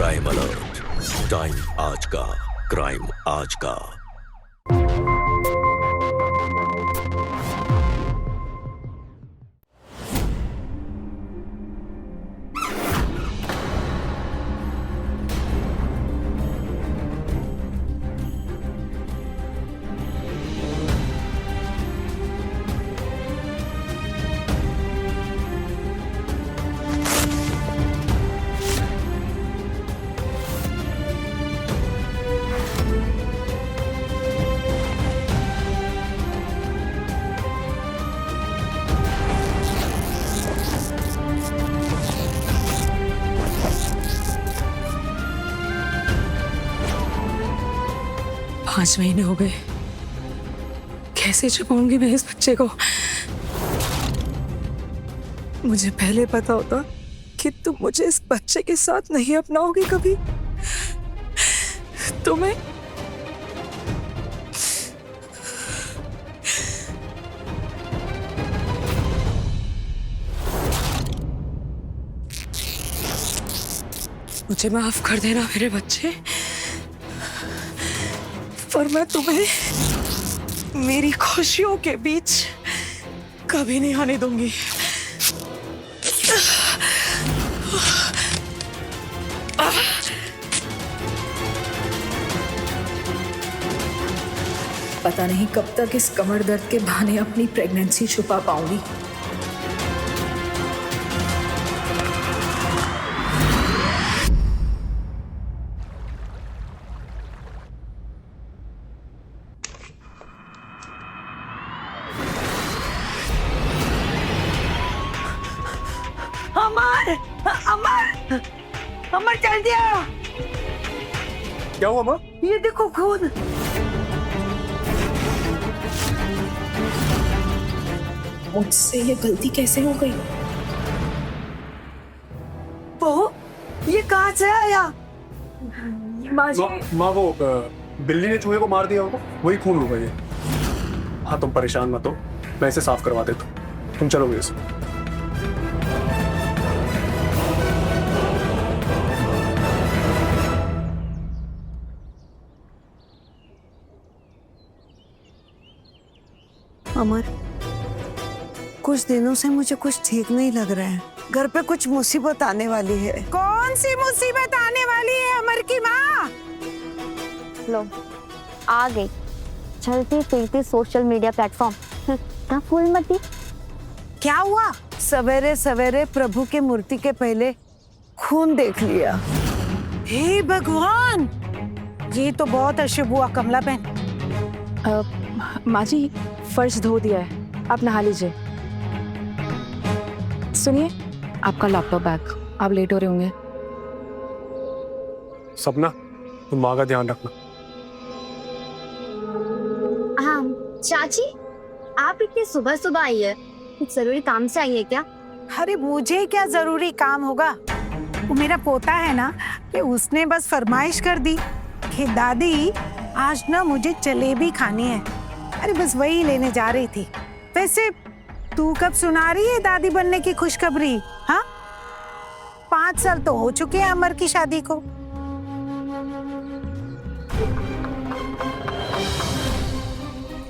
Crime alert, time आज का, crime आज का। पांच महीने हो गए, कैसे छुपाऊंगी मैं इस बच्चे को। मुझे पहले पता होता कि तुम मुझे इस बच्चे के साथ नहीं अपनाओगी कभी, तो मैं मुझे माफ कर देना मेरे बच्चे, पर मैं तुम्हें मेरी खुशियों के बीच कभी नहीं आने दूंगी। पता नहीं कब तक इस कमर दर्द के बहाने अपनी प्रेगनेंसी छुपा पाऊंगी। अमर, अमर, अमर जल्दी आ। क्या हुआ माँ? ये देखो खून। मुझसे ये गलती कैसे हो गई? बहू, ये कहाँ से आया? माँ जी, माँ वो बिल्ली ने चूहे को मार दिया होगा, वही खून होगा ये। हाँ तुम परेशान मत हो, मैं इसे साफ करवा देता हूँ, तुम चलो मेरे से। अमर, कुछ दिनों से मुझे कुछ ठीक नहीं लग रहा है। घर पे कुछ मुसीबत आने वाली है। कौन सी मुसीबत आने वाली है अमर की माँ? लो आ गई चलती फिरती सोशल मीडिया प्लेटफॉर्म ना फूल मती। क्या हुआ? सवेरे सवेरे प्रभु की मूर्ति के पहले खून देख लिया। हे भगवान, ये तो बहुत अशुभ हुआ कमला बहन। माँ जी फर्श धो दिया है, आप नहा लीजिए। सुनिए, आपका लैपटॉप बैग, आप लेट हो रहे होंगे। सपना, तुम माँ का ध्यान रखना। हाँ चाची, आप इतनी सुबह सुबह आई है, कुछ जरूरी काम से आई है क्या? अरे मुझे क्या जरूरी काम होगा, वो मेरा पोता है ना, कि उसने बस फरमाइश कर दी कि दादी आज ना मुझे जलेबी खानी है। अरे बस वही लेने जा रही थी। वैसे तू कब सुना रही है दादी बनने की खुशखबरी? हाँ 5 साल तो हो चुके हैं अमर की शादी को।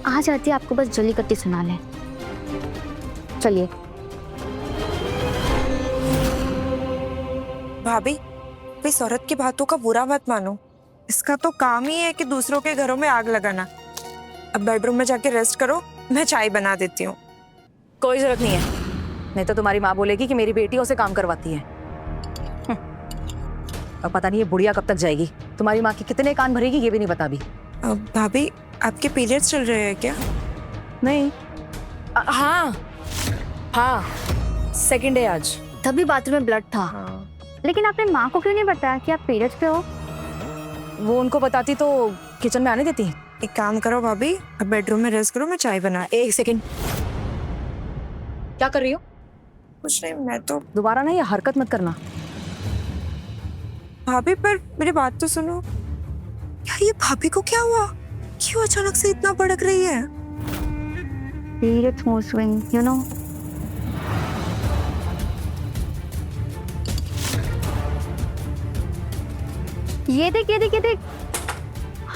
आ जाती आपको बस जली कट्टी सुना ले। चलिए भाभी, इस औरत की बातों का बुरा मत मानो। इसका तो काम ही है कि दूसरों के घरों में आग लगाना। अब बेडरूम में जाके रेस्ट करो, मैं चाय बना देती हूँ। कोई जरूरत नहीं है, नहीं तो तुम्हारी माँ बोलेगी कि मेरी बेटी उसे काम करवाती है। और पता नहीं ये बुढ़िया कब तक जाएगी, तुम्हारी माँ के कितने कान भरेगी ये भी नहीं पता अभी। भाभी, आपके पीरियड्स चल रहे हैं क्या? नहीं, हाँ हाँ, सेकंड डे आज। तभी बाथरूम में ब्लड था। लेकिन आपने माँ को क्यों नहीं बताया कि आप पीरियड्स पे हो? वो उनको बताती तो किचन में आने देती। एक काम करो भाभी, अब बेडरूम में रेस्ट करो, मैं चाय बना। एक सेकंड, क्या कर रही हो? कुछ नहीं, मैं तो। दोबारा ना ये हरकत मत करना। भाभी पर मेरी बात तो सुनो। यार ये भाभी को क्या हुआ? क्यों अचानक से इतना भड़क रही है? Periods mood swing, you know. ये देख ये देख ये देख,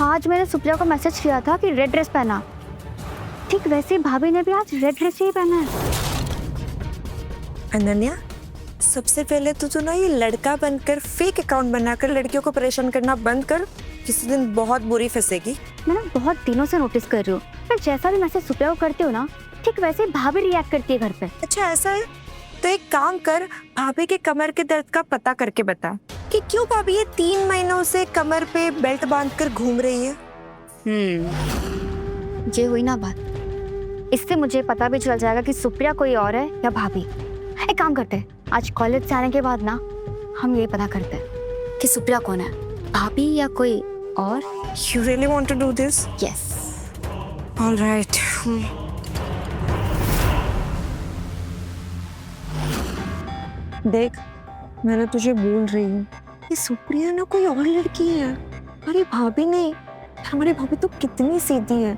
आज मैंने सुप्रिया को मैसेज किया था कि रेड ड्रेस पहना, ठीक वैसे ही भाभी ने भी आज रेड ड्रेस ही पहना है। अनन्या, सबसे पहले तो तू ना ये लड़का बनकर फेक अकाउंट बनाकर लड़कियों को परेशान करना बंद कर, किसी दिन बहुत बुरी फंसेगी। मैं ना बहुत दिनों से नोटिस कर रही हूँ, पर जैसा भी मैसेज सुप्रिया को करती हो ना, ठीक वैसे ही भाभी रिएक्ट करती है घर पे। अच्छा ऐसा है, तो एक काम कर, भाभी के कमर के दर्द का पता करके बता कि क्यों भाभी ये 3 महीनों से कमर पे बेल्ट बांधकर घूम रही है। ये हुई ना बात, इससे मुझे पता भी चल जाएगा कि सुप्रिया कोई और है या भाभी। एक काम करते हैं, आज कॉलेज से आने के बाद ना हम ये पता करते हैं कि सुप्रिया कौन है, भाभी या कोई और। You really want to do this? Yes. All right. देख, मैंने तुझे बोल रही हूँ कि सुप्रिया ना कोई और लड़की है, अरे भाभी नहीं। हमारी भाभी तो कितनी सीधी है,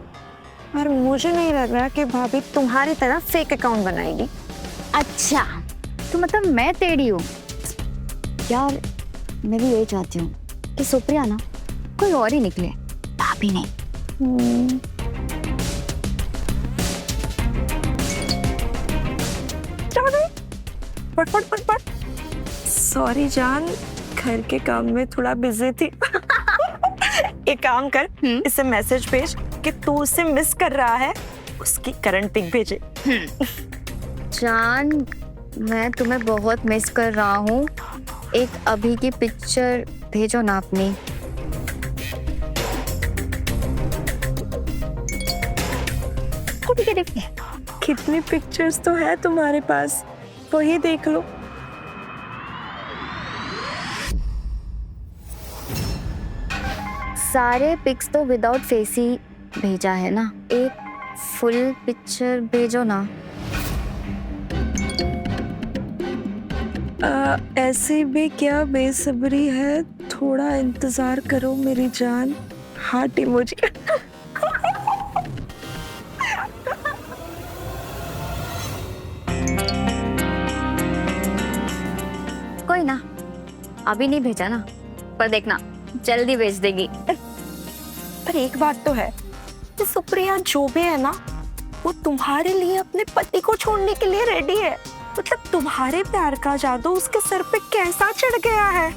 और मुझे नहीं लग रहा कि भाभी तुम्हारी तरह फेक अकाउंट बनाएगी। अच्छा, तो मतलब मैं टेढ़ी हूँ यार। मैं भी यही चाहती हूँ कि सुप्रिया ना कोई और ही निकले, भाभी नहीं। पट। सॉरी जान, घर के काम में थोड़ा बिजी थी। एक काम कर, इसे मैसेज भेज कि तू उसे मिस कर रहा है, उसकी करंट पिक भेजे। जान, मैं तुम्हें बहुत मिस कर रहा हूँ, एक अभी की पिक्चर भेजो ना अपनी। कितनी पिक्चर्स तो है तुम्हारे पास, वही देख लो। सारे पिक्स तो विदाउट फेस ही भेजा है ना, एक फुल पिक्चर भेजो ना। ऐसे भी क्या बेसब्री है, थोड़ा इंतजार करो मेरी जान। Heart emoji. कोई ना, अभी नहीं भेजा ना, पर देखना जल्दी भेज देगी। पर एक बात तो है कि सुप्रिया जो भी है ना, वो तुम्हारे लिए अपने पति को छोड़ने के लिए रेडी है। मतलब तुम्हारे प्यार का जादू उसके सर पे कैसा चढ़ गया है।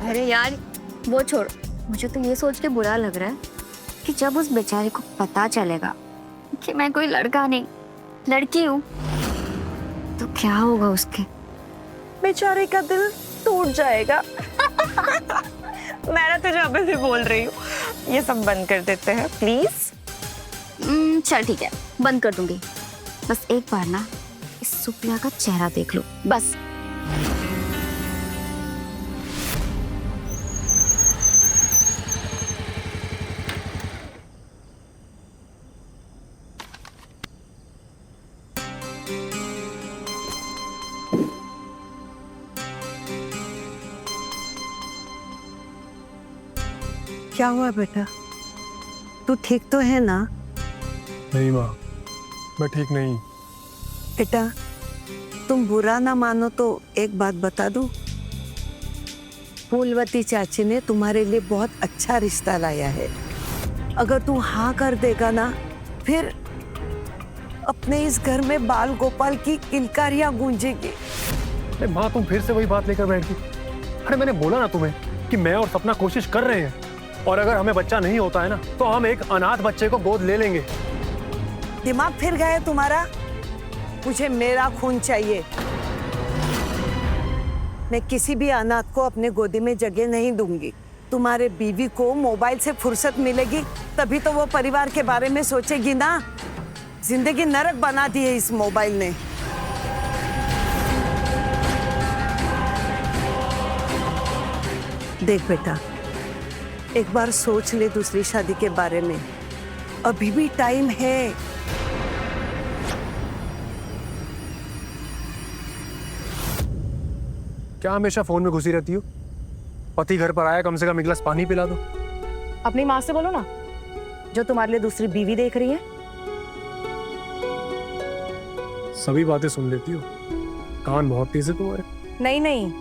अरे यार वो छोड़, मुझे तो ये सोच के बुरा लग रहा है कि जब उस बेचारे को पता चलेगा कि मैं कोई लड़का नहीं लड़की हूँ, तो क्या होगा उसके। बेचारे का दिल टूट जाएगा। मैं तुझे अभी भी बोल रही हूँ, ये सब बंद कर देते हैं प्लीज। चल ठीक है, बंद कर दूंगी। बस एक बार ना इस सुप्रिया का चेहरा देख लो, बस। क्या हुआ बेटा, तू ठीक तो है ना? नहीं माँ, मैं ठीक नहीं। बेटा तुम बुरा ना मानो तो एक बात बता दूं, फूलवती चाची ने तुम्हारे लिए बहुत अच्छा रिश्ता लाया है। अगर तू हाँ कर देगा ना, फिर अपने इस घर में बाल गोपाल की किलकारियां गूंजेगी। अरे माँ, तुम फिर से वही बात लेकर बैठ गई। अरे मैंने बोला ना तुम्हें कि मैं और सपना कोशिश कर रहे हैं, और अगर हमें बच्चा नहीं होता है ना, तो हम एक अनाथ बच्चे को गोद ले लेंगे। दिमाग फिर गया तुम्हारा? मुझे मेरा खून चाहिए। मैं किसी भी अनाथ को अपने गोदी में जगह नहीं दूंगी। तुम्हारे बीवी को मोबाइल से फुर्सत मिलेगी तभी तो वो परिवार के बारे में सोचेगी ना। जिंदगी नरक बना दी है इस मोबाइल ने। देख बेटा, एक बार सोच ले दूसरी शादी के बारे में, अभी भी टाइम है। क्या हमेशा फोन में घुसी रहती हो? पति घर पर आया, कम से कम एक गिलास पानी पिला दो। अपनी माँ से बोलो ना, जो तुम्हारे लिए दूसरी बीवी देख रही है। सभी बातें सुन लेती हो, कान बहुत तेज है तुम्हारे। नहीं नहीं,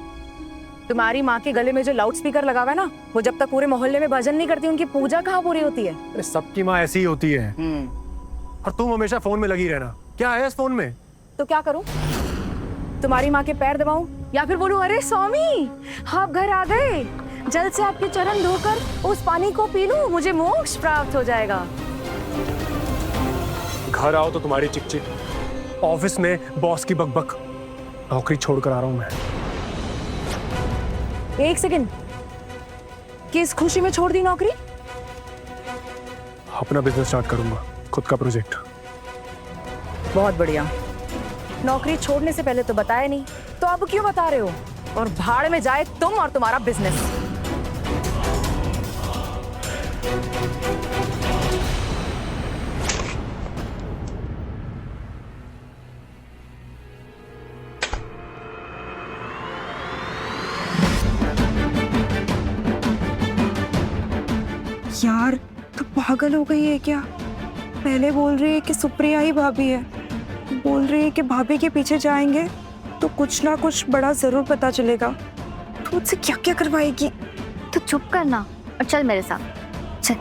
तुम्हारी माँ के गले में जो लाउड स्पीकर लगा हुआ है ना, वो जब तक पूरे मोहल्ले में भजन नहीं करती, उनकी पूजा कहाँ पूरी होती है? अरे सबकी माँ ऐसी ही होती है। और तुम हमेशा फोन में लगी रहना। क्या है इस फोन में? तो क्या करूं? तुम्हारी माँ के पैर दबाऊं या फिर बोलूं अरे स्वामी आप घर आ गए, जल से आपके चरण धोकर उस पानी को पी लूं, मुझे मोक्ष प्राप्त हो जाएगा। घर आओ तो तुम्हारी चिकचिक, ऑफिस में बॉस की बकबक, नौकरी छोड़कर आ रहा हूं मैं। एक सेकंड, किस खुशी में छोड़ दी नौकरी? अपना बिजनेस स्टार्ट करूंगा, खुद का प्रोजेक्ट। बहुत बढ़िया। नौकरी छोड़ने से पहले तो बताया नहीं, तो अब क्यों बता रहे हो? और भाड़ में जाए तुम और तुम्हारा बिजनेस। यार तो पागल हो गई है क्या? पहले बोल रही है कि सुप्रिया ही भाभी है, बोल रही है कि भाभी के पीछे जाएंगे तो कुछ ना कुछ बड़ा जरूर पता चलेगा। तो मुझसे क्या क्या करवाएगी? तो चुप करना और चल मेरे साथ चल।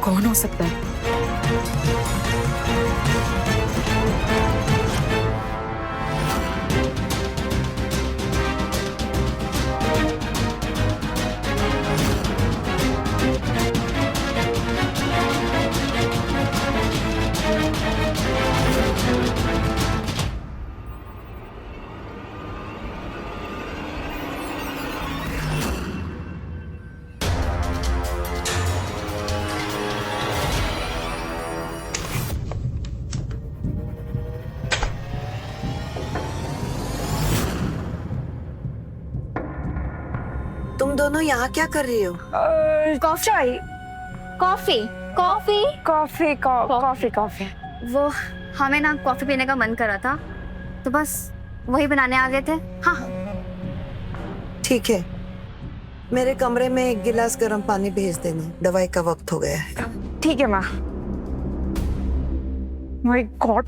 कौन हो सकता है? तुम दोनों यहाँ क्या कर रही हो? Coffee coffee coffee coffee coffee coffee. वो हमें ना कॉफी पीने का मन कर रहा था, तो बस वही बनाने आ गए थे। हाँ ठीक है, मेरे कमरे में 1 गिलास गर्म पानी भेज देना, दवाई का वक्त हो गया है। ठीक है माँ। My God.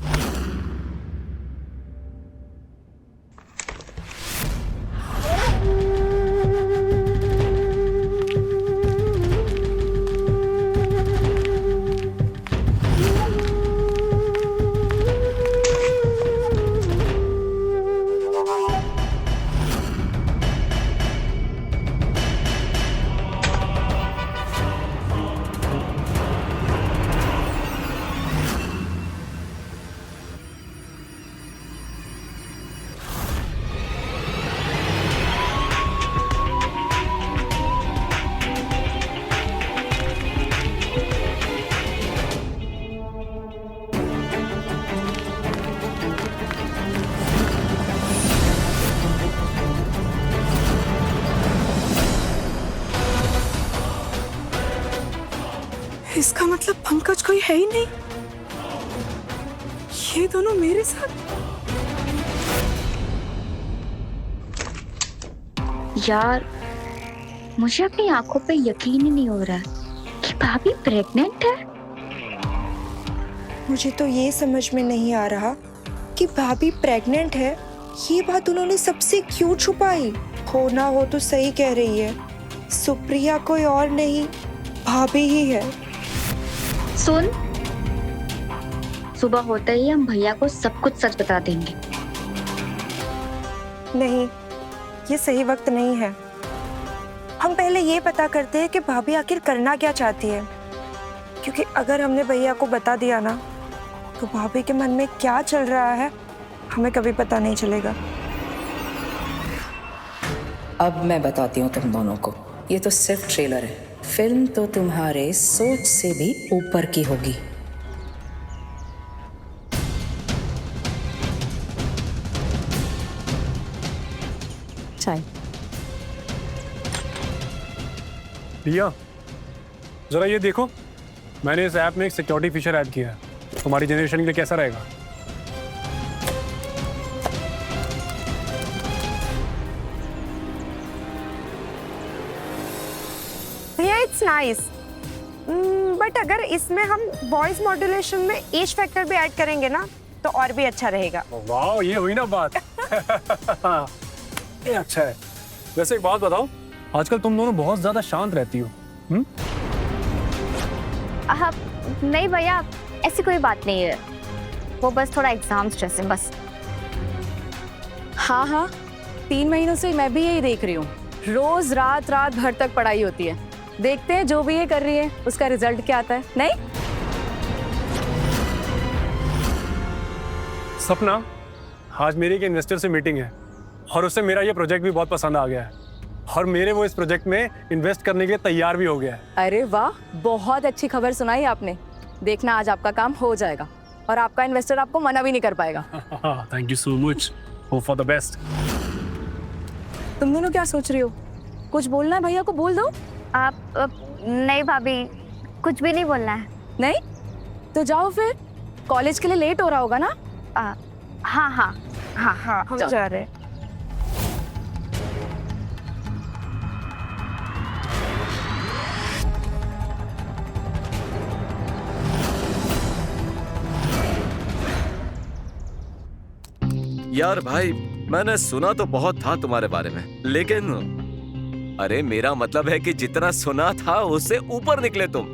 इसका मतलब पंकज कोई है ही नहीं, ये दोनों मेरे साथ। यार मुझे अपनी आंखों पे यकीन ही नहीं हो रहा कि भाभी प्रेग्नेंट है। मुझे तो ये समझ में नहीं आ रहा कि भाभी प्रेग्नेंट है, ये बात उन्होंने सबसे क्यों छुपाई? हो ना हो तो सही कह रही है, सुप्रिया कोई और नहीं भाभी ही है। सुन, सुबह होते ही हम भैया को सब कुछ सच बता देंगे। नहीं, ये सही वक्त नहीं है। हम पहले ये पता करते हैं कि भाभी आखिर करना क्या चाहती है, क्योंकि अगर हमने भैया को बता दिया ना तो भाभी के मन में क्या चल रहा है हमें कभी पता नहीं चलेगा। अब मैं बताती हूँ तुम दोनों को, ये तो सिर्फ ट्रेलर है, फिल्म तो तुम्हारे सोच से भी ऊपर की होगी। चाय। रिया, जरा ये देखो, मैंने इस ऐप में एक सिक्योरिटी फीचर ऐड किया है। तुम्हारी जनरेशन के लिए कैसा रहेगा? भैया इट्स नाइस, बट अगर इसमें हम वॉइस मॉड्यूलेशन में एज फैक्टर भी ऐड करेंगे ना तो और भी अच्छा रहेगा। वाह, ये हुई ना बात। ये अच्छा है। वैसे एक बात बताओ, आजकल तुम दोनों बहुत ज्यादा शांत रहती हो। नहीं भैया, ऐसी कोई बात नहीं है, वो बस थोड़ा एग्जाम स्ट्रेस है बस। हाँ हाँ, 3 महीनों से मैं भी यही देख रही हूँ। रोज रात रात भर तक पढ़ाई होती है। देखते हैं जो भी ये कर रही है उसका रिजल्ट क्या आता है। नहीं सपना, आज मेरी एक इन्वेस्टर से मीटिंग है और उससे मेरा ये प्रोजेक्ट भी बहुत पसंद आ गया है और मेरे वो इस प्रोजेक्ट में इन्वेस्ट करने के लिए तैयार भी हो गया है। अरे वाह, बहुत अच्छी खबर सुनाई आपने। देखना आज आपका काम हो जाएगा और आपका इन्वेस्टर आपको मना भी नहीं कर पाएगा। Thank you so much, hope for the best. तुम दोनों क्या सोच रही हो? कुछ बोलना है भैया को बोल दो। आप नहीं भाभी, कुछ भी नहीं बोलना है। नहीं तो जाओ फिर, कॉलेज के लिए लेट हो रहा होगा ना। हाँ हाँ हाँ हाँ हम जाओ। जा रहे हैं। यार भाई, मैंने सुना तो बहुत था तुम्हारे बारे में, लेकिन अरे मेरा मतलब है कि जितना सुना था उससे ऊपर निकले तुम।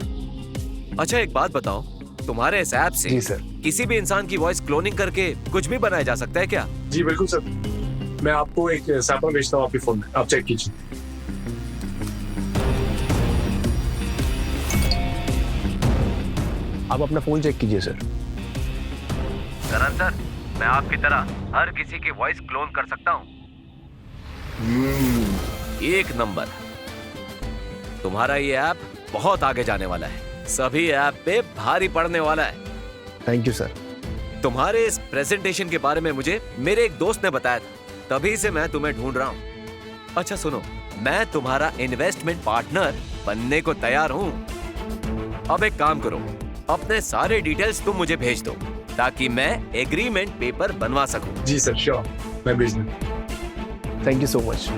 अच्छा एक बात बताओ, तुम्हारे इस ऐप से जी सर। किसी भी इंसान की वॉइस क्लोनिंग करके कुछ भी बनाया जा सकता है क्या? जी बिल्कुल सर, मैं आपको एक सैंपल भेजता हूँ आपके फोन में, आप चेक कीजिए। आप अपना फोन चेक कीजिए सर। करण सर, मैं आपकी तरह हर किसी की वॉइस क्लोन कर सकता हूँ। एक नंबर। तुम्हारा ये ऐप बहुत आगे जाने वाला है, सभी ऐप पे भारी पड़ने वाला है। Thank you sir. तुम्हारे इस प्रेजेंटेशन के बारे में मुझे मेरे एक दोस्त ने बताया था, तभी से मैं तुम्हें ढूंढ रहा हूँ। अच्छा सुनो, मैं तुम्हारा इन्वेस्टमेंट पार्टनर बनने को तैयार हूँ। अब एक काम करो, अपने सारे डिटेल्स तुम मुझे भेज दो ताकि मैं एग्रीमेंट पेपर बनवा सकूं। जी सर, श्योर, मैं भेज दूँ। Thank you so much.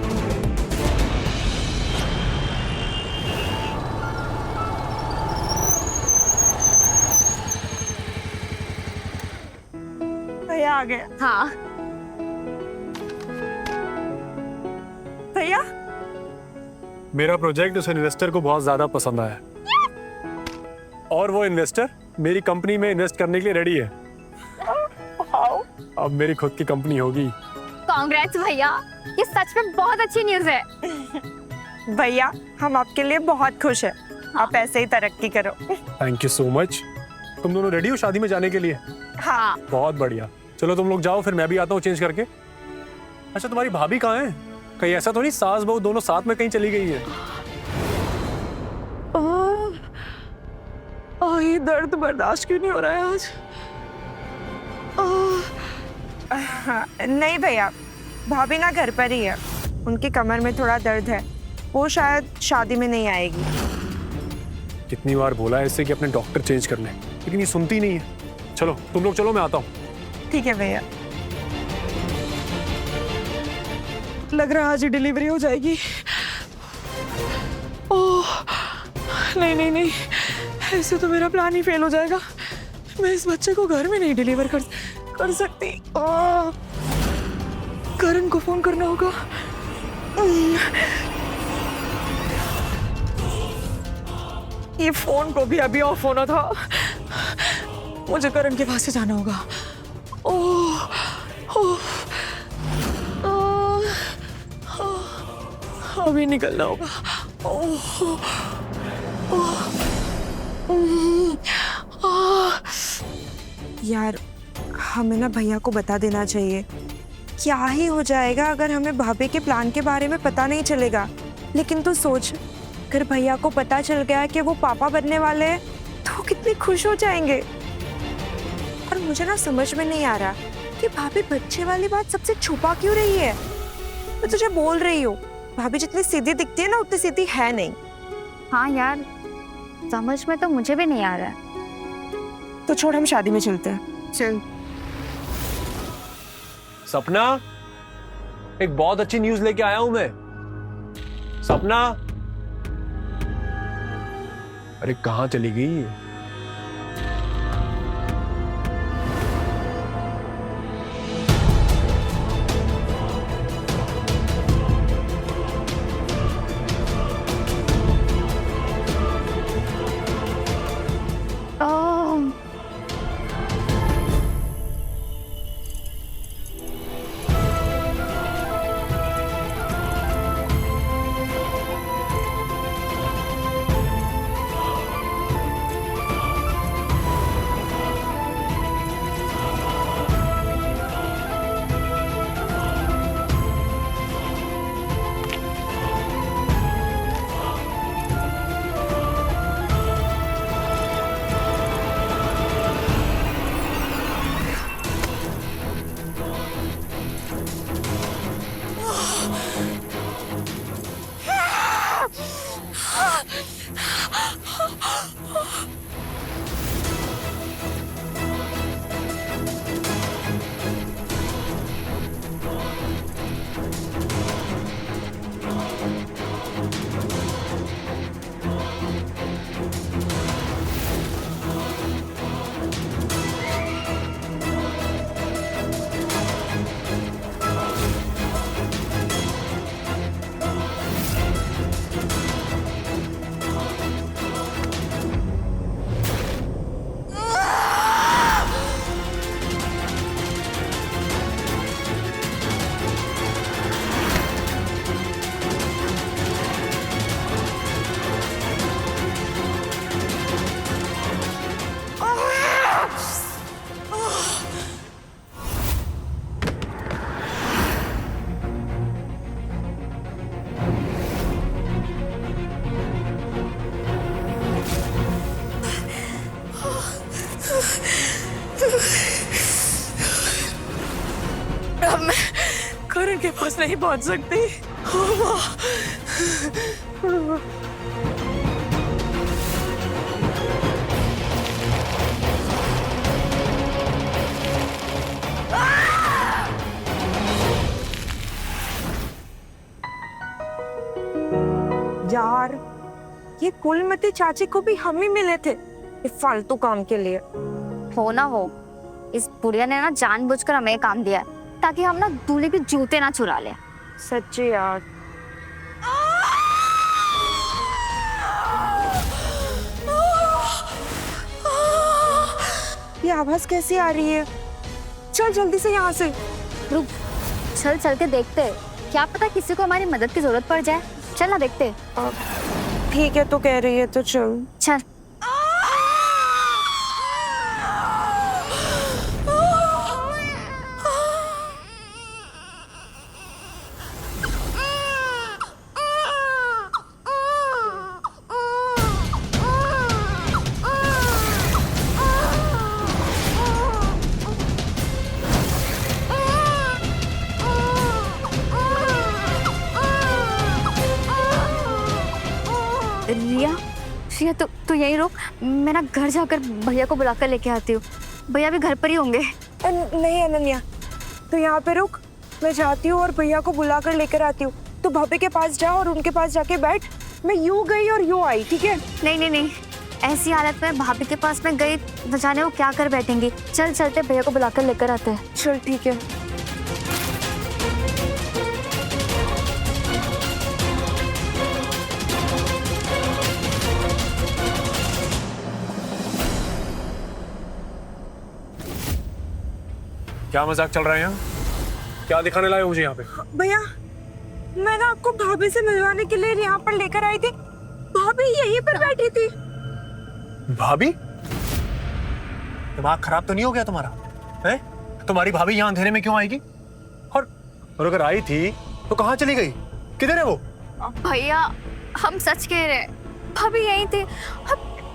भैया आ गए। हाँ भैया मेरा प्रोजेक्ट उस इन्वेस्टर को बहुत ज्यादा पसंद आया और वो इन्वेस्टर मेरी कंपनी में इन्वेस्ट करने के लिए रेडी है। अब मेरी खुद की कंपनी होगी। कांग्रेट्स भैया, ये सच में बहुत अच्छी न्यूज़ है। भैया हम आपके लिए बहुत खुश हैं। आप ऐसे ही तरक्की करो। Thank you so much. तुम दोनों रेडी हो शादी में जाने के लिए? हाँ बहुत बढ़िया, चलो तुम लोग जाओ, फिर मैं भी आता हूँ चेंज करके। अच्छा तुम्हारी भाभी कहाँ है? कहीं ऐसा तो नहीं सास बहू दोनों साथ में कहीं चली गई है? ये दर्द बर्दाश्त क्यों नहीं हो रहा है आज? हाँ, नहीं भैया, भाभी ना घर पर ही है। उनकी कमर में थोड़ा दर्द है, वो शायद शादी में नहीं आएगी। कितनी बार बोला है इससे कि अपने डॉक्टर चेंज कर ले, लेकिन ये सुनती नहीं है। चलो तुम लोग चलो, मैं आता हूँ। ठीक है भैया। लग रहा है आज ही डिलीवरी हो जाएगी। ओह नहीं नहीं नहीं, ऐसे तो मेरा प्लान ही फेल हो जाएगा। मैं इस बच्चे को घर में नहीं डिलीवर कर सकती। करण को फोन करना होगा। ये फोन को भी अभी ऑफ होना था। मुझे करण के पास से जाना होगा। ओह ओह अभी निकलना होगा। ओह यार हमें ना भैया को बता देना चाहिए। क्या ही हो जाएगा अगर हमें भाभी के प्लान के बारे में पता नहीं चलेगा। लेकिन तू सोच, अगर भैया को पता चल गया कि वो पापा बनने वाले हैं तो वो कितने खुश हो जाएंगे। और मुझे ना समझ में नहीं आ रहा कि भाभी बच्चे वाली बात सबसे छुपा क्यों रही है। मैं तुझे बोल रही हूँ, भाभी जितनी सीधी दिखती है ना उतनी सीधी है नहीं। हाँ यार, समझ में तो मुझे भी नहीं आ रहा है। तो छोड़, हम शादी में चलते हैं। चल। सपना, एक बहुत अच्छी न्यूज लेके आया हूं मैं। सपना, अरे कहाँ चली गई? अब मैं करण के पास नहीं पहुंच सकती। यार, ये कुलमती चाची को भी हम ही मिले थे इस फालतू काम के लिए। हो ना हो, इस बुढ़िया ने ना जानबूझकर हमें काम दिया है ताकि हम ना दूल्हे के जूते ना चुरा ले। सच्ची यार। ये आवाज कैसी आ रही है? चल जल्दी से यहाँ से। रुक, चल चल के देखते हैं, क्या पता किसी को हमारी मदद की जरूरत पड़ जाए। चल ना देखते। ठीक है, तो कह रही है तो चल। चल। रिया, रिया तो यहीं रुक, मैं ना घर जाकर भैया को बुलाकर लेके आती हूँ। भैया भी घर पर ही होंगे। नहीं अनन्या, तो यहाँ पे रुक, मैं जाती हूँ और भैया को बुला कर लेकर आती हूँ। तो भाभी के पास जा और उनके पास जाके बैठ। मैं यूं गई और यूं आई, ठीक है? नहीं नहीं नहीं, ऐसी हालत में भाभी के पास मैं गई न जाने वो क्या कर बैठेंगी। चल चलते भैया को बुलाकर लेकर आते हैं। चल ठीक है। क्या मजाक चल रहा है यहाँ? क्या दिखाने लाए हो मुझे यहाँ पे? भैया, मैं ना आपको भाभी से मिलवाने के लिए यहाँ पर लेकर आई थी। भाभी यहीं पर बैठी थी। भाभी? दिमाग खराब तो नहीं हो गया तुम्हारा? हैं? तुम्हारी भाभी यहाँ अंधेरे में क्यों आएगी? और अगर आई थी तो कहाँ चली गई? किधर है वो? भैया हम सच कह रहे हैं, भाभी यही थी।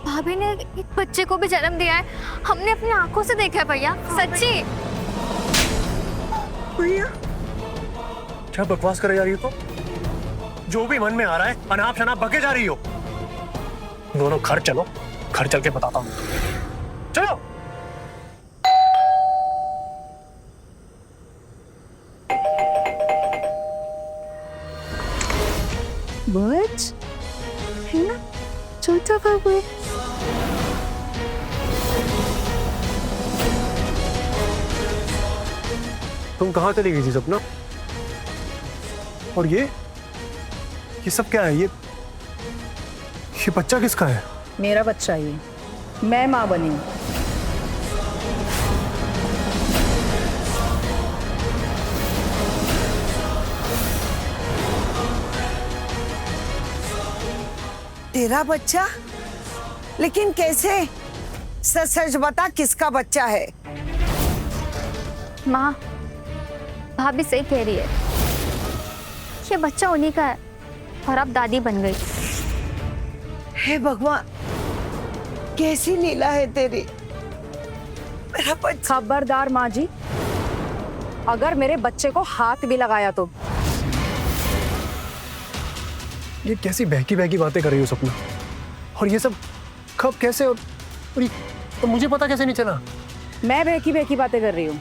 भाभी ने एक बच्चे को भी जन्म दिया है, हमने अपनी आंखों से देखा है भैया, सच्ची। भैया क्या बकवास करे जा रही हो? जो भी मन में आ रहा है अनाप शनाप बके जा रही हो। दोनों घर चलो, घर चल के बताता हूँ। चलो। बच है ना छोटा बाबू। तुम कहाँ चली गई थी सपना? और ये सब क्या है? ये बच्चा किसका है? मेरा बच्चा ये, मैं माँ बनी हूँ। तेरा बच्चा? लेकिन कैसे? सच सच बता, किसका बच्चा है? माँ, भाभी सही कह रही है, ये बच्चा उन्हीं का है और अब दादी बन गई। हे भगवान, कैसी लीला है तेरी। मेरा बच्चा। खबरदार माँ जी, अगर मेरे बच्चे को हाथ भी लगाया तो। ये कैसी बहकी बहकी बातें कर रही हो सपना? और ये सब कब, कैसे और मुझे पता कैसे नहीं चला? मैं बहकी बहकी बातें कर रही हूँ?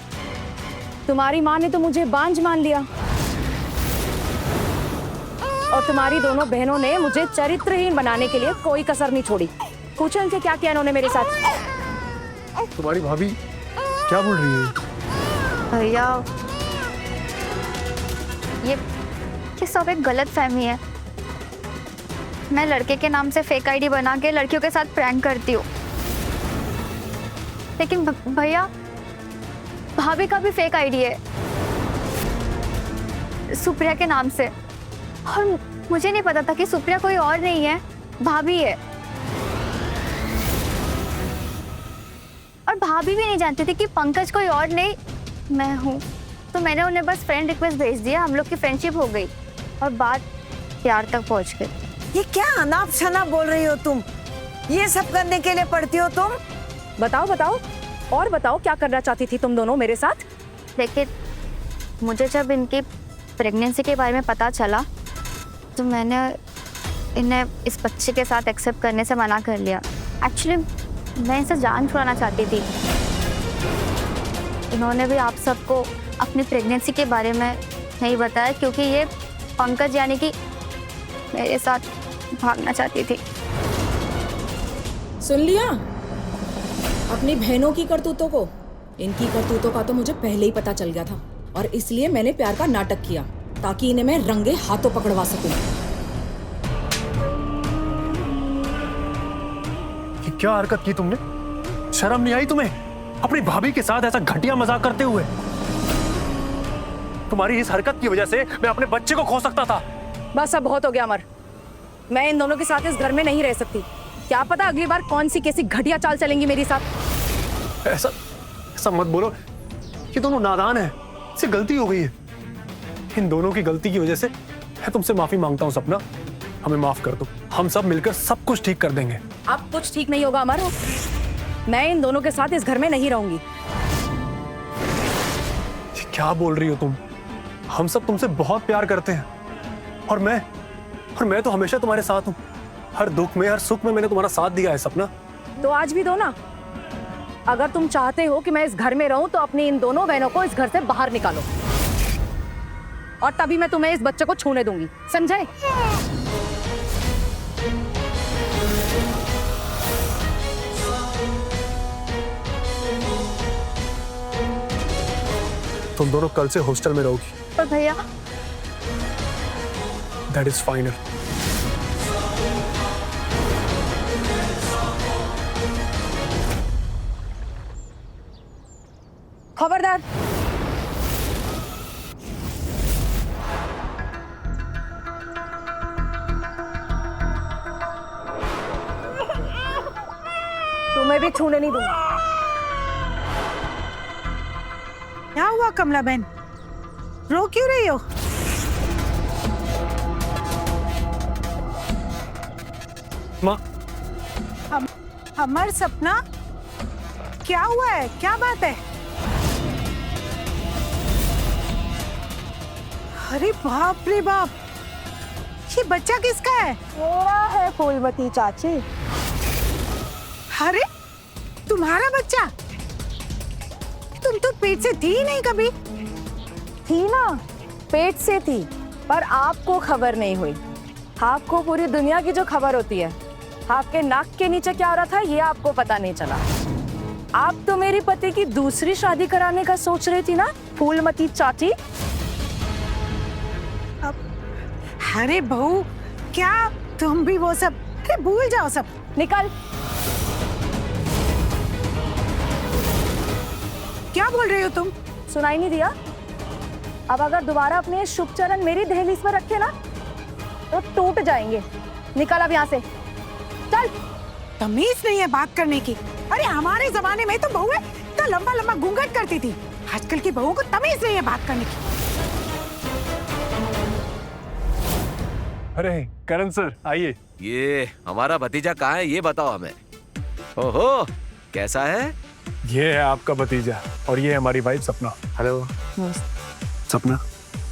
तुम्हारी माँ ने तो मुझे बांझ मान लिया और तुम्हारी दोनों बहनों ने मुझे चरित्रहीन बनाने के लिए कोई कसर नहीं छोड़ी। पूछो इनसे क्या किया इन्होंने मेरे साथ। तुम्हारी भाभी क्या बोल रही है? भैया, ये सब एक गलत फहमी है। मैं लड़के के नाम से फेक आईडी बना के लड़कियों के साथ प्रैंक करती हूँ, लेकिन भैया भाभी का भी फेक आईडी है सुप्रिया के नाम से, और मुझे नहीं पता था कि सुप्रिया कोई और नहीं है, भाभी है। और भाभी भी नहीं जानती थी कि पंकज कोई और नहीं, मैं हूँ। तो मैंने उन्हें बस फ्रेंड रिक्वेस्ट भेज दिया, हम लोग की फ्रेंडशिप हो गई और बात प्यार तक पहुँच गई। ये क्या अनाप शनाप बोल रही हो तुम? ये सब करने के लिए पढ़ती हो तुम? बताओ बताओ और बताओ, क्या करना चाहती थी तुम दोनों मेरे साथ? लेकिन मुझे जब इनकी प्रेगनेंसी के बारे में पता चला तो मैंने इन्हें इस बच्चे के साथ एक्सेप्ट करने से मना कर लिया। एक्चुअली मैं इनसे जान छुड़ाना चाहती थी। इन्होंने भी आप सबको अपनी प्रेगनेंसी के बारे में नहीं बताया क्योंकि ये पंकज यानी कि मेरे साथ भागना चाहती थी। सुन लिया अपनी बहनों की करतूतों को? इनकी करतूतों का तो मुझे पहले ही पता चल गया था और इसलिए मैंने प्यार का नाटक किया ताकि इन्हें मैं रंगे हाथों पकड़वा सकूं। ये क्या हरकत की तुमने? शर्म नहीं आई तुम्हें अपनी भाभी के साथ ऐसा घटिया मजाक करते हुए? तुम्हारी इस हरकत की वजह से मैं अपने बच्चे को खो सकता था। बस अब बहुत हो गया अमर, मैं इन दोनों के साथ इस घर में नहीं रह सकती। क्या पता अगली बार कौन सी कैसी घटिया चाल चलेंगी मेरे साथ। ऐसा मत बोलो, ये दोनों नादान है, इससे गलती हो गई है। इन दोनों की गलती की वजह से मैं तुमसे माफी मांगता हूँ सपना, हमें माफ कर दो। हम सब मिलकर सब कुछ ठीक कर देंगे। अब कुछ ठीक नहीं होगा अमर, मैं इन दोनों के साथ इस घर में नहीं रहूंगी। क्या बोल रही हो तुम? हम सब तुमसे बहुत प्यार करते हैं और मैं तो हमेशा तुम्हारे साथ हूँ। हर दुख में हर सुख में मैंने तुम्हारा साथ दिया है सपना। तो आज भी दो ना। अगर तुम चाहते हो कि मैं इस घर में रहूं तो अपनी इन दोनों बहनों को इस घर से बाहर निकालो और तभी मैं तुम्हें इस बच्चे को छूने दूंगी, समझे? तुम दोनों कल से हॉस्टल में रहोगी। पर भैया, दैट इज फाइनल। खबरदार, तुम्हें भी छूने नहीं दूंगा। क्या हुआ कमला बहन, रो क्यों रही हो? माँ अमर सपना, क्या हुआ है? क्या बात है? अरे बाप रे बाप, ये बच्चा किसका है? मेरा है फूलमती चाची। अरे तुम्हारा बच्चा? तुम तो पेट से थी ही नहीं कभी। थी ना, पेट से थी, पर आपको खबर नहीं हुई। आपको पूरी दुनिया की जो खबर होती है, आपके नाक के नीचे क्या हो रहा था ये आपको पता नहीं चला। आप तो मेरी पति की दूसरी शादी कराने का सोच रही थी ना फूलमती चाची। अरे बहू, क्या तुम भी वो सब, अरे भूल जाओ सब। निकल। क्या बोल रही हो तुम? सुनाई नहीं दिया? अब अगर दोबारा अपने शुभ चरण मेरी दहलीज पर रखे ना तो टूट जाएंगे। निकल अब यहाँ से, चल। तमीज नहीं है बात करने की। अरे हमारे जमाने में तो बहू है तो लंबा लंबा घूंघट करती थी। आजकल की बहू को तमीज नहीं है बात करने की। अरे करण सर आइए। ये हमारा भतीजा कहाँ है ये बताओ हमें। ओहो, कैसा है? ये है आपका भतीजा और ये है हमारी वाइफ सपना। हेलो सपना,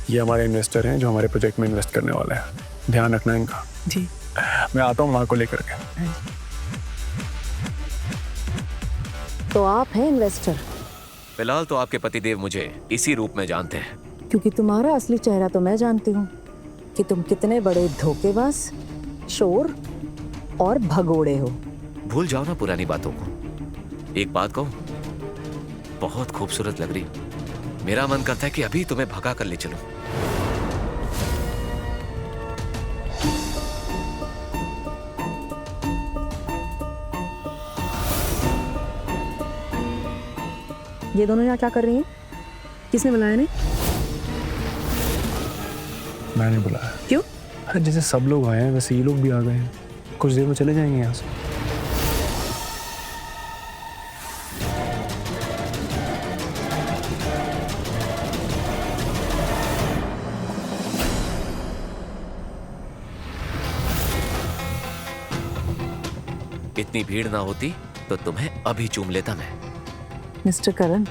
ये हमारे इन्वेस्टर हैं जो हमारे प्रोजेक्ट में इन्वेस्ट करने वाले हैं। ध्यान रखना इनका। जी। मैं आता हूँ माँ को लेकर के। तो आप हैं इन्वेस्टर? फिलहाल तो आपके पतिदेव मुझे इसी रूप में जानते हैं। क्योंकि तुम्हारा असली चेहरा तो मैं जानती हूँ कि तुम कितने बड़े धोखेबाज, शोर और भगोड़े हो। भूल जाओ ना पुरानी बातों को। एक बात कहूं, बहुत खूबसूरत लग रही। मेरा मन करता है कि अभी तुम्हें भगा कर ले चलूं। ये दोनों यहाँ क्या कर रही हैं? किसने बुलाया? नहीं, मैंने बुलाया। क्यों? अरे जैसे सब लोग आए हैं वैसे ये लोग भी आ गए हैं। कुछ देर में चले जाएंगे यहाँ से। इतनी भीड़ ना होती तो तुम्हें अभी चूम लेता मैं। मिस्टर करण,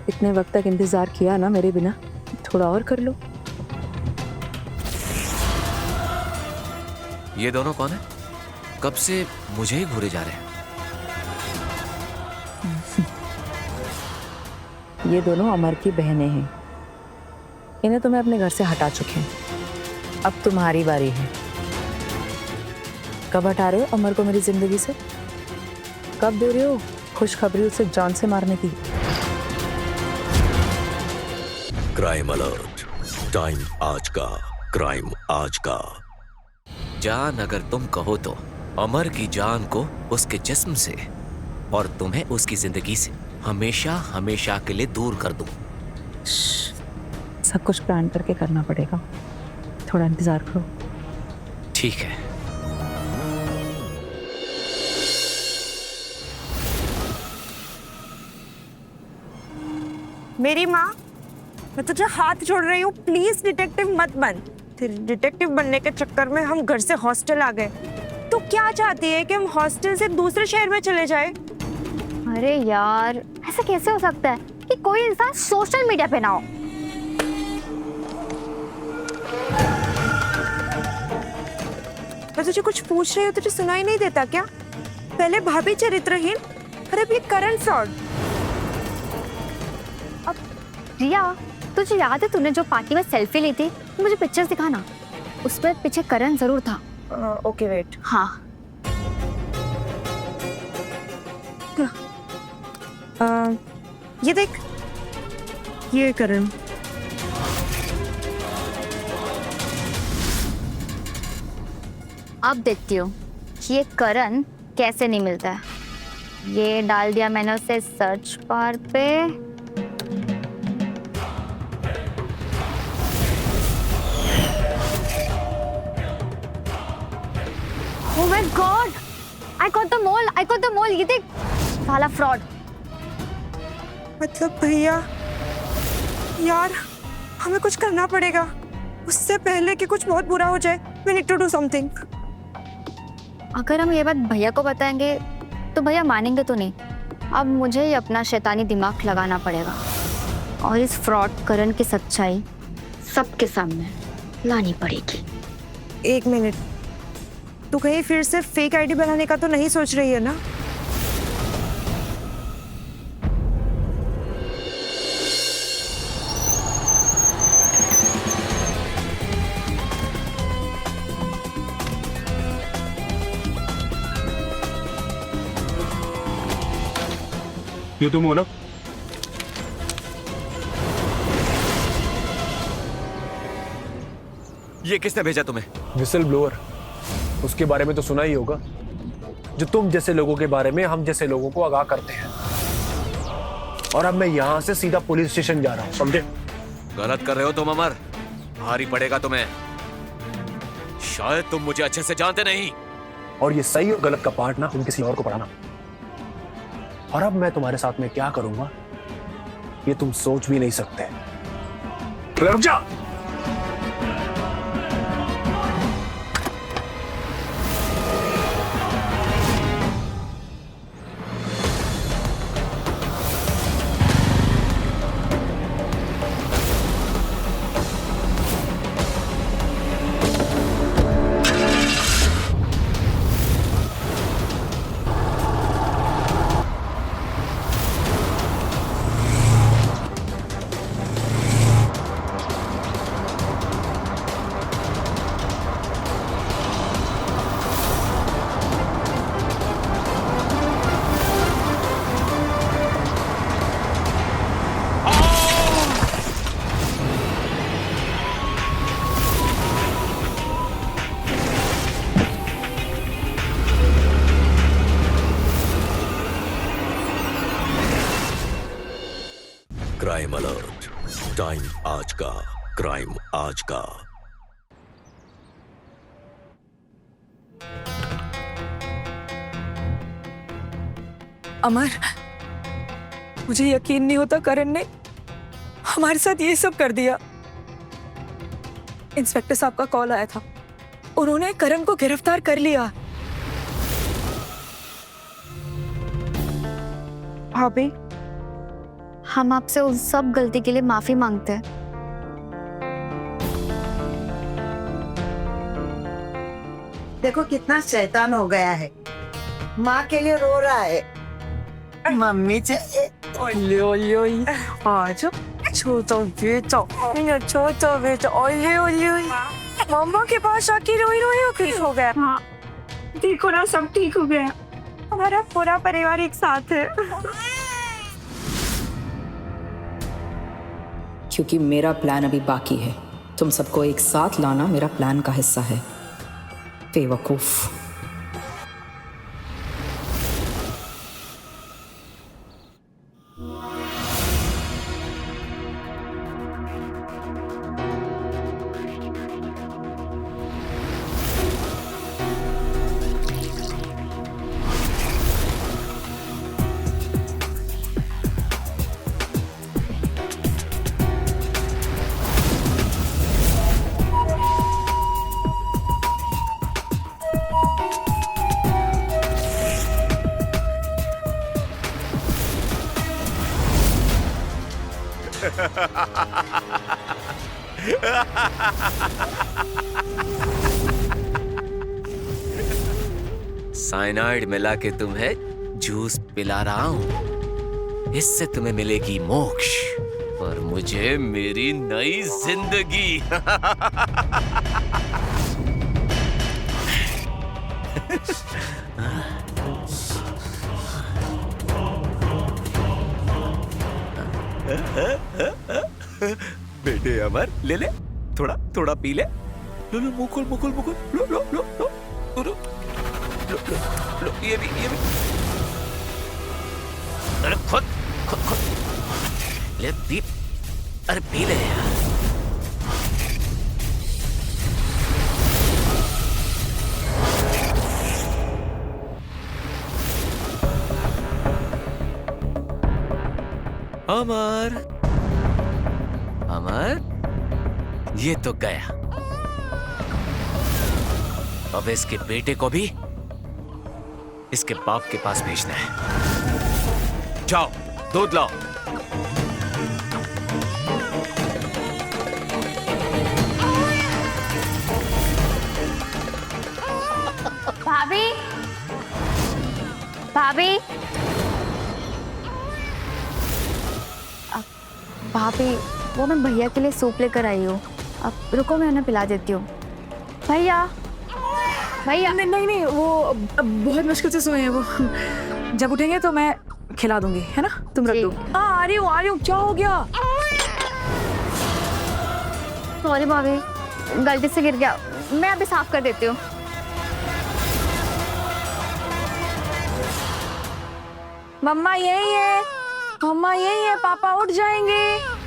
इतने वक्त तक इंतजार किया ना मेरे बिना, थोड़ा और कर लो। ये दोनों कौन है? कब से मुझे ही घूरे जा रहे हैं। ये दोनों अमर की बहनें हैं। इन्हें तो मैं अपने घर से हटा चुकी हूँ। अब तुम्हारी बारी है। कब हटा रहे हो अमर को मेरी जिंदगी से? कब दे रहे हो खुशखबरी उसे जान से मारने की? क्राइम अलर्ट, टाइम आज का, क्राइम आज का। जान अगर तुम कहो तो अमर की जान को उसके जिस्म से और तुम्हें उसकी जिंदगी से हमेशा हमेशा के लिए दूर कर दूं। सब कुछ प्लान करके करना पड़ेगा, थोड़ा इंतजार करो। ठीक है। मेरी माँ, मैं तुझे हाथ जोड़ रही हूँ, प्लीज डिटेक्टिव मत बन। तेरे डिटेक्टिव बनने के चक्कर में हम घर से हॉस्टल आ गए। तू क्या चाहती है कि हम हॉस्टल से दूसरे शहर में चले जाए? अरे यार, ऐसा कैसे हो सकता है कि कोई इंसान सोशल मीडिया पे ना हो? मैं तुझे कुछ पूछ रही हूँ, तुझे सुनाई नहीं देता क्या? पहले भाभी चरित्रहीन, और अब ये करण फ्रॉड। रिया, तुझे याद है तूने जो पार्टी में सेल्फी ली थी? मुझे पिक्चर्स दिखाना। उसमें पीछे करण जरूर था। Okay wait. हाँ। ये देख, ये करण। अब देखती हूँ कि ये करण कैसे नहीं मिलता है। ये डाल दिया मैंने उसे सर्च बार पे। Oh my God! I got the mole! I got the mole! ये देख, साला फ्रॉड। मतलब भैया, यार हमें कुछ करना पड़ेगा उससे पहले कि कुछ बहुत बुरा हो जाए। We need to do something. अगर हम ये बात भैया को बताएंगे तो भैया मानेंगे तो नहीं। अब मुझे ही अपना शैतानी दिमाग लगाना पड़ेगा और इस फ्रॉड करण की सच्चाई सबके सामने लानी पड़ेगी। एक मिनट, तू कहीं फिर से फेक आईडी बनाने का तो नहीं सोच रही है ना? ये तुम हो ना? ये किसने भेजा तुम्हें? विसल ब्लोअर, उसके बारे में तो सुना ही होगा, जो तुम जैसे लोगों के बारे में हम जैसे लोगों को आगाह करते हैं। और अब मैं यहाँ से सीधा पुलिस स्टेशन जा रहा हूँ, समझे? गलत कर रहे हो तुम अमर, भारी पड़ेगा तुम्हें। शायद तुम मुझे अच्छे से जानते नहीं। और ये सही और गलत का पार्ट ना तुम किसी और को पढ़ाना। और अब मैं तुम्हारे साथ में क्या करूंगा ये तुम सोच भी नहीं सकते। रुक जा। क्राइम अलर्ट, टाइम आज का, क्राइम आज का। अमर, मुझे यकीन नहीं होता करण ने हमारे साथ ये सब कर दिया। इंस्पेक्टर साहब का कॉल आया था, उन्होंने करण को गिरफ्तार कर लिया। भाभी, हम आपसे उस सब गलती के लिए माफी मांगते हैं। देखो कितना शैतान हो गया है, माँ के लिए रो रहा है। मम्मी चाहिए। ओले ओले ओले, आज छोटा बेटा, छोटा बेटा, ओले ओले ओले, मम्मा के पास आके रोई रोई हो ठीक हो गया। हाँ, देखो ना, सब ठीक हो गया। हमारा पूरा परिवार एक साथ है। क्योंकि मेरा प्लान अभी बाकी है। तुम सबको एक साथ लाना मेरा प्लान का हिस्सा है, बेवकूफ। साइनाइड मिला के तुम्हें जूस पिला रहा हूं, इससे तुम्हें मिलेगी मोक्ष और मुझे मेरी नई जिंदगी। बेटे अमर, ले ले, थोड़ा थोड़ा पी ले। लो लो, मुकुल मुकुल मुकुल, लो लो लो लो लो लो लो लो, ये भी ये भी। अरे खुद खुद खुद ले, पी। अरे पी ले यार। अमर, अमर, ये तो गया। अब इसके बेटे को भी इसके बाप के पास भेजना है। जाओ दूध लाओ। भाभी, भाभी, भाभी, वो मैं भैया के लिए सूप लेकर आई हूँ। अब रुको, मैं उन्हें पिला देती हूँ। भैया, भैया। नहीं नहीं नहीं, वो बहुत मुश्किल से सोए हैं वो। जब उठेंगे तो मैं खिला दूंगी, है ना? तुम रख दो। हाँ आ रही हूँ। क्या हो गया? सॉरी भाभी, गलती से गिर गया। मैं अभी साफ कर देती हूँ। मम्मा यही है, मम्मा यही है, पापा उठ जाएंगे।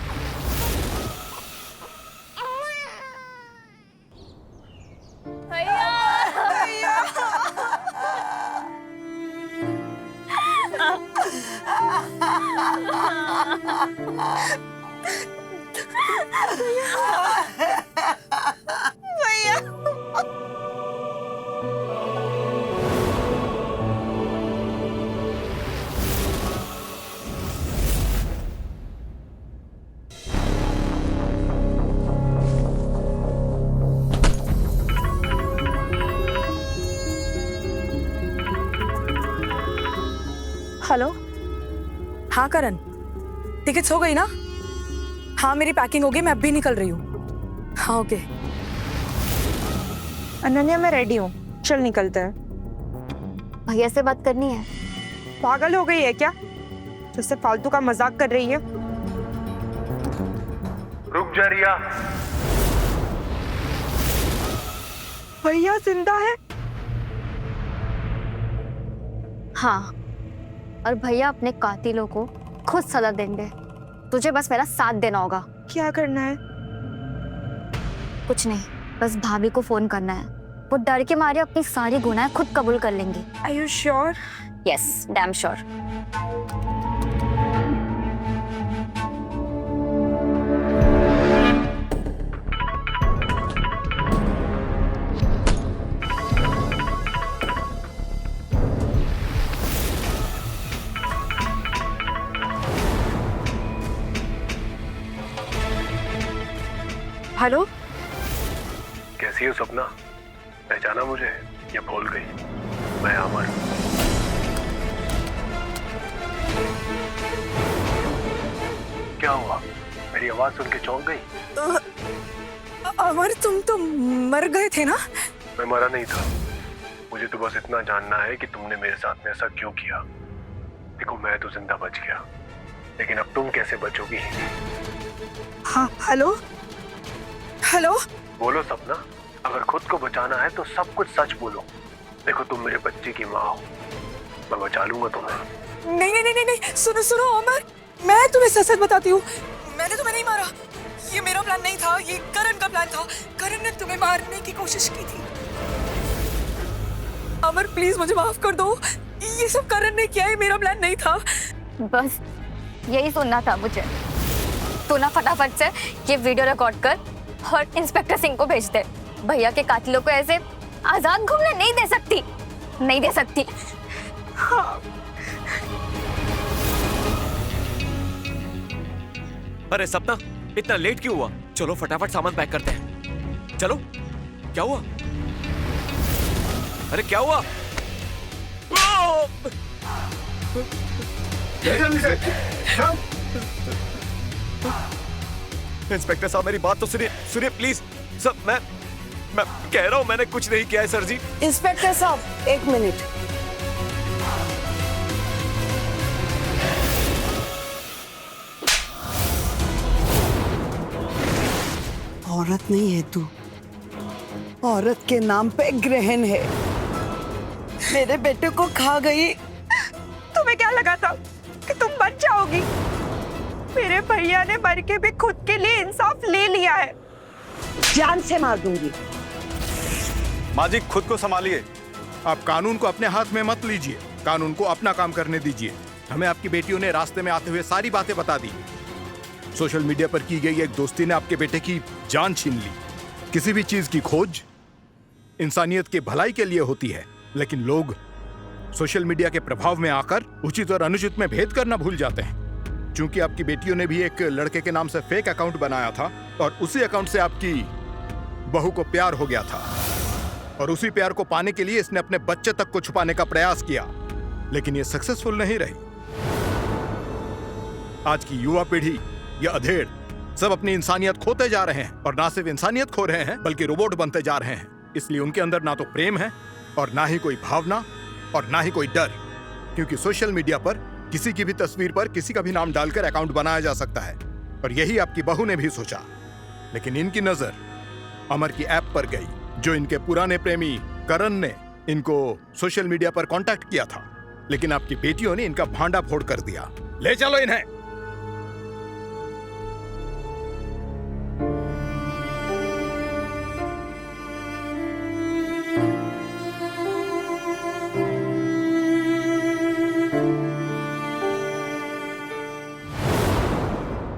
हेलो, हाँ करण, टिकट्स हो गई ना? हाँ मेरी पैकिंग हो गई, मैं अब भी निकल रही हूँ। हाँ ओके। अनन्या मैं रेडी हूँ, चल निकलते हैं। भैया से बात करनी है। पागल हो गई है क्या? तुझसे फालतू का मजाक कर रही है। रुक जा रिया। भैया जिंदा है? हाँ, और भैया अपने कातिलों को खुद सजा देंगे। तुझे बस मेरा साथ देना होगा। क्या करना है? कुछ नहीं, बस भाभी को फोन करना है। वो डर के मारे अपनी सारी गुनाहें खुद कबूल कर लेंगी। Are you sure? Yes, damn sure. Hello, कैसी हो सपना? पहचाना मुझे या भूल गई? मैं अमर। क्या हुआ? मेरी आवाज सुन के चौंक गई? अमर तुम तो मर गए थे ना? मैं मरा नहीं था। मुझे तो बस इतना जानना है कि तुमने मेरे साथ में ऐसा क्यों किया। देखो मैं तो जिंदा बच गया, लेकिन अब तुम कैसे बचोगी? हाँ हेलो हेलो। बोलो सपना, अगर खुद को बचाना है तो सब कुछ सच बोलो। देखो तुम मेरे बच्चे की माँ हो, मैं बचा लूंगा तुम्हें। नहीं नहीं नहीं नहीं, सुनो सुनो अमर, मैं तुम्हें सच सच बताती हूँ। मैंने तुम्हें नहीं मारा, ये मेरा प्लान नहीं था, ये करण का प्लान था। करण ने तुम्हें मारने की कोशिश की थी। अमर प्लीज मुझे माफ कर दो, ये सब करण ने किया है, मेरा प्लान नहीं था। बस यही सुनना था मुझे। तू ना फटाफट से ये वीडियो रिकॉर्ड कर और इंस्पेक्टर सिंह को भेज दे। भैया के कातिलों को ऐसे आजाद घूमने नहीं दे सकती, नहीं दे सकती। हाँ। अरे सपना, इतना लेट क्यों हुआ? चलो फटाफट सामान पैक करते हैं। चलो। क्या हुआ? अरे क्या हुआ? इंस्पेक्टर साहब मेरी बात तो सुनिए, सुनिए प्लीज। सर मैं कह रहा हूं मैंने कुछ नहीं किया है सर जी। इंस्पेक्टर साहब एक मिनट। औरत नहीं है तू, औरत के नाम पे ग्रहण है। मेरे बेटे को खा गई। तुम्हें क्या लगा था कि तुम बच जाओगी? मेरे भैया ने मर के भी खुद के लिए इंसाफ ले लिया है। जान से मार दूंगी। माँ जी खुद को संभालिए। आप कानून को अपने हाथ में मत लीजिए, कानून को अपना काम करने दीजिए। हमें आपकी बेटियों ने रास्ते में आते हुए सारी बातें बता दी। सोशल मीडिया पर की गई एक दोस्ती ने आपके बेटे की जान छीन ली। किसी भी चीज की खोज इंसानियत के भलाई के लिए होती है, लेकिन लोग सोशल मीडिया के प्रभाव में आकर उचित और अनुचित में भेद करना भूल जाते हैं। चूंकि आपकी बेटियों ने भी एक लड़के के नाम से फेक अकाउंट बनाया था और उसी अकाउंट से आपकी बहू को प्यार हो गया था और उसी प्यार को पाने के लिए इसने अपने बच्चे तक को छुपाने का प्रयास किया, लेकिन ये सक्सेसफुल नहीं रही। आज की युवा पीढ़ी या अधेड़ सब अपनी इंसानियत खोते जा रहे हैं और ना सिर्फ इंसानियत खो रहे हैं बल्कि रोबोट बनते जा रहे हैं। इसलिए उनके अंदर ना तो प्रेम है और ना ही कोई भावना और ना ही कोई डर, क्योंकि सोशल मीडिया पर किसी की भी तस्वीर पर किसी का भी नाम डालकर अकाउंट बनाया जा सकता है और यही आपकी बहू ने भी सोचा। लेकिन इनकी नजर अमर की ऐप पर गई, जो इनके पुराने प्रेमी करण ने इनको सोशल मीडिया पर कांटेक्ट किया था, लेकिन आपकी बेटियों ने इनका भांडा फोड़ कर दिया। ले चलो इन्हें।